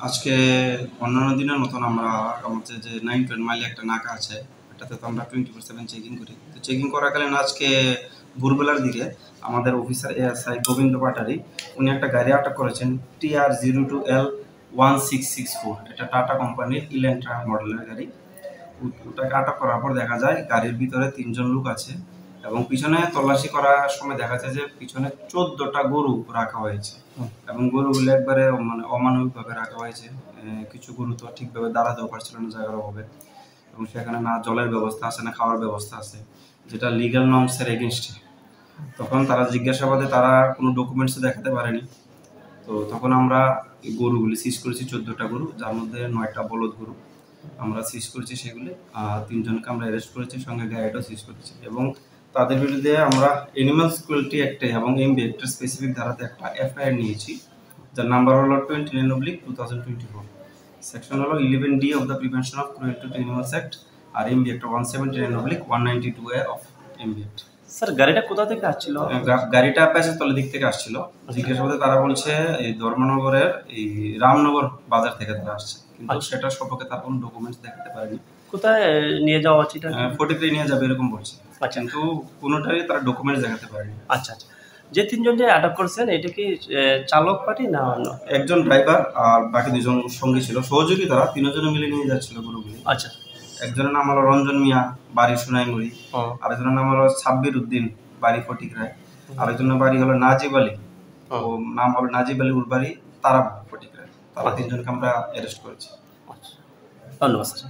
আজকে অন্যান্য দিনের মতন আমরা আমাদের যে 9-10 মাইলে একটা নাকা আছে, এটাতে তো আমরা 24/7 চেকিং করি। তো চেকিং করাকালীন আজকে ভোরবেলার দিকে আমাদের অফিসার এএসআই গোবিন্দ পাটারি উনি একটা গাড়ি আটক করেছেন, TR02L1664। এটা টাটা কোম্পানির ইলেন্ট্রা মডেলের গাড়ি। ওটাকে আটক করার পর দেখা যায় গাড়ির ভিতরে 3 জন লোক আছে এবং পিছনে তল্লাশি করার সময় দেখা যায় যে পিছনে 14টা গরু রাখা হয়েছে এবং গরুগুলো একবারে মানে অমানবিকভাবে রাখা হয়েছে। কিছু গরু তো ঠিকভাবে দাঁড়াতেও পারছিল না জায়গার অভাবে, এবং সেখানে না জলের ব্যবস্থা আছে না খাওয়ার ব্যবস্থা আছে, যেটা লিগ্যাল নর্মসের এগেনস্টে। তখন তারা জিজ্ঞাসাবাদে তারা কোনো ডকুমেন্টস দেখাতে পারেনি। তো তখন আমরা এই গরুগুলি সিজ করেছি, 14টা গরু, যার মধ্যে 9টা বলদ গরু আমরা সিজ করেছি। সেগুলি 3 জনকে আমরা অ্যারেস্ট করেছি, সঙ্গে গাইডও সিজ করেছি এবং তাদের বিরুদ্ধে আমরা অ্যানিমালস ক্রুয়েলটি অ্যাক্টে এবং এমবি অ্যাক্টের স্পেসিফিক ধারাতে একটা এফআইআর নিয়েছি, যার নাম্বার হলো 29/2024। সেকশন হলো 11D of the prevention of cruelty to animals act আর MB act 179/192A of MB act. Sir গাড়িটা কোথা থেকে আসছিল? গাড়িটা প্যাসেজ তলের দিক থেকে আসছিল। জিজ্ঞাসাবাদে তারা বলছে এই ধর্মনগরের এই রামনগর বাজার থেকে তারা আসছে, কিন্তু সেটা সম্পর্কে তার কোনো ডকুমেন্টস দেখাতে পারেনি। কোথায় নিয়ে যাওয়া উচিত? 43 নিয়ে যাবে এরকম বলছে, কিন্তু কোনোটাই তারা ডকুমেন্টস দেখাতে পারেনি। আচ্ছা আচ্ছা, যে 3 জন যে আটক করেছেন এটা কি চালক পার্টি না অন্য? একজন ড্রাইভার আর বাকি 2 জন সঙ্গী ছিল, সহযোগী। তারা 3 জনে মিলে নিয়ে যাচ্ছিল গরুগুলি। আচ্ছা, একজনের নাম হলো রঞ্জন মিয়া, বাড়ি সোনাইমুড়ি। আরেকজনের নাম হলো সাব্বির উদ্দিন, বাড়ি ফটিকরায়। আরেকজনের বাড়ি হলো নাজিব আলী, ও নাম হলো নাজিব আলী, ওর বাড়ি তারা ফটিকরায়। তারা 3 জনকে আমরা অ্যারেস্ট করেছি। ধন্যবাদ স্যার।